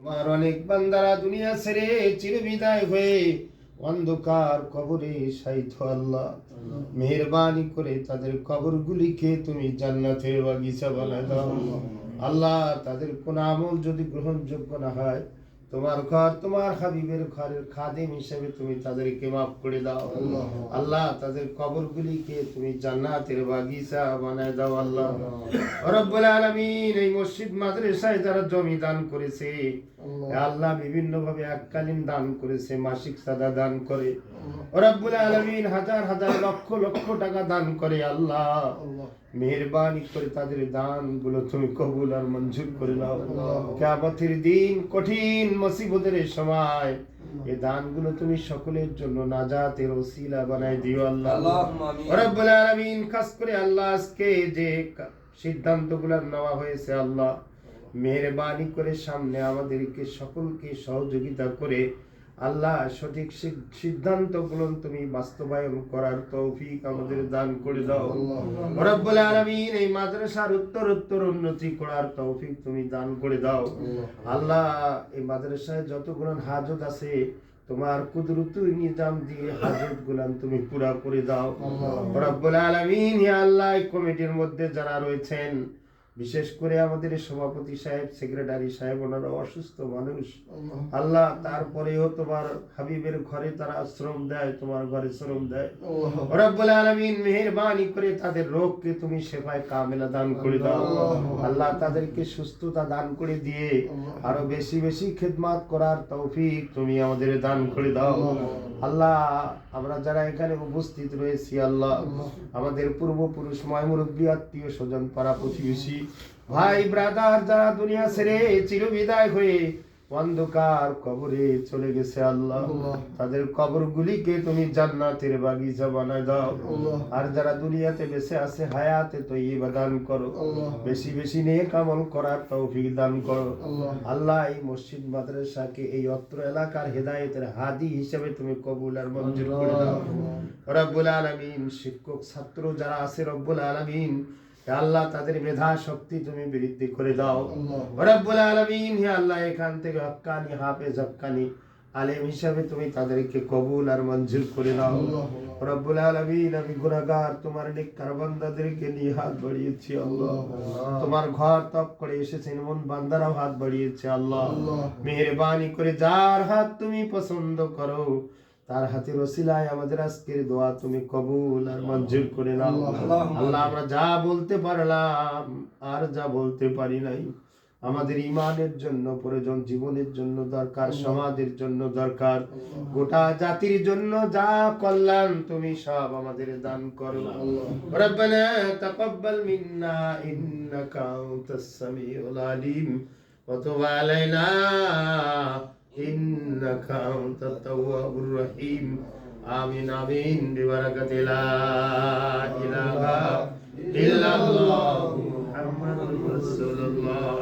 তোমার অনেক বান্দারা দুনিয়া ছেড়ে চিরবিদায় হয়ে অন্ধকার কবরে শায়িত আল্লাহ, মেহেরবানি করে তাদের কবরগুলিকে তুমি জান্নাতের বাগিচা বানায় দাও। আল্লাহ, তাদের কোন আমল যদি গ্রহণযোগ্য না হয়, তোমার ঘর তোমার হাবিবের ঘরের খাদেম হিসেবে তুমি তাদেরকে মাফ করে দাও। আল্লাহ, তাদের কবরগুলিকে তুমি জান্নাতের বাগিচা বানায় দাও। আল্লাহ রব্বুল আলামিন, এই মসজিদ মাদ্রাসায় যারা জমি দান করেছে আল্লাহ, বিভিন্ন ভাবে এককালীন দান করেছে, মাসিক সাদা দান করে, রব্বুল আলামিন হাজার হাজার লক্ষ লক্ষ টাকা দান করে, আল্লাহ মেহেরবানি করে তাদের দান গুলো তুমি কবুল আর মঞ্জুর করে নাও। কিয়ামতের দিন কঠিন মুসিবতের সময় এই দানগুলো তুমি সকলের জন্য নাজাতের ওসিলা বানায় দিও আল্লাহ রব্বুল আলামিন। খাস করে আল্লাহ, আজকে যে সিদ্ধান্তগুলো নেওয়া হয়েছে আল্লাহ, মেহেরবানি করে সামনে আমাদেরকে সকলকে সহযোগিতা করে আল্লাহ সঠিক সিদ্ধান্তগুলো তুমি বাস্তবায়ন করার তৌফিক আমাদের দান করে দাও রব্বুল আলামিন। এই মাদ্রাসার উত্তর উন্নতি করার তৌফিক তুমি দান করে দাও আল্লাহ। এই মাদ্রাসায় যতগুলো হাজত আছে তোমার কুদরতি নিজাম দিয়ে হাজত গুলান তুমি পুরা করে দাও রব্বুল আলামিন। ইয়া আল্লাহ, এই কমিটির মধ্যে যারা রয়েছেন, বিশেষ করে আমাদের সভাপতি সাহেব, সেক্রেটারি সাহেব, ওনারা অসুস্থ মানুষ আল্লাহ, তারপরেও তোমার হাবিবের ঘরে তারা শ্রম দেয়, তোমার ঘরে শ্রম দেয় রব্বুল আলামিন। মেহেরবানি করে তাদের রোগকে তুমি শেফায়ে কামেলা দান করে দাও আল্লাহ, তাদেরকে সুস্থতা দান করে দিয়ে আরো বেশি বেশি খিদমত করার তৌফিক তুমি আমাদের দান করে দাও আল্লাহ। আমরা যারা এখানে উপস্থিত রয়েছি আল্লাহ, আমাদের পূর্বপুরুষ, মুরব্বী, আত্মীয় স্বজন, পাড়া প্রতিবেশী, ভাই ব্রাদার যারা দুনিয়া ছেড়ে চিরবিদায় হয়ে অন্ধকার কবরে চলে গেছে আল্লাহ, তাদের কবরগুলিকে তুমি জান্নাতের বাগিচা বানায় দাও। আর যারা দুনিয়াতে বেঁচে আছে হায়াতে তয়্যিবা দান করো, বেশি বেশি নেক আমল করার তৌফিক দান করো আল্লাহ। এই মসজিদ মাদ্রাসাকে এই অত্র এলাকার হেদায়েতের হাদি হিসেবে তুমি কবুল আর মঞ্জুর করে দাও রব্বুল আলামিন। শিক্ষক ছাত্র যারা আছে রব্বুল আলামিন, আল্লাহ তাদের মেধা শক্তি তুমি বৃদ্ধি করে দাও রব্বুল আলামিন। হে আল্লাহ, এখান থেকে হক্কানি হাফেজ, হক্কানি আলেম হিসাবে তুমি তাদেরকে কবুল আর মঞ্জুর করে দাও রব্বুল আলামিন। আমি গুনাহগার তোমার নেককার বান্দাদেরকে নিয়ে হাত বাড়িয়েছি আল্লাহ, তোমার ঘর তপ করে এসেছেন এমন বান্দারাও হাত বাড়িয়েছে আল্লাহ। মেহেরবানি করে যার হাত তুমি পছন্দ করো তার হাতের ওসিলায় আমাদের আজকের দোয়া তুমি কবুল আর মঞ্জুর করে নাও আল্লাহ। আমরা যা বলতে পারলাম আর যা বলতে পারি নাই, আমাদের ইমানের জন্য প্রয়োজন, জীবনের জন্য দরকার, সমাজের জন্য দরকার, গোটা জাতির জন্য যা কল্যাণ তুমি সব আমাদের দান করো রব্বানা তাকাব্বাল মিন্না ইন্নাকা আনতাস সামিউল আলিম ওয়া তুব আলাইনা إنك أنت التواب الرحيم آمين آمين ببركة لا إله إلا الله محمد رسول الله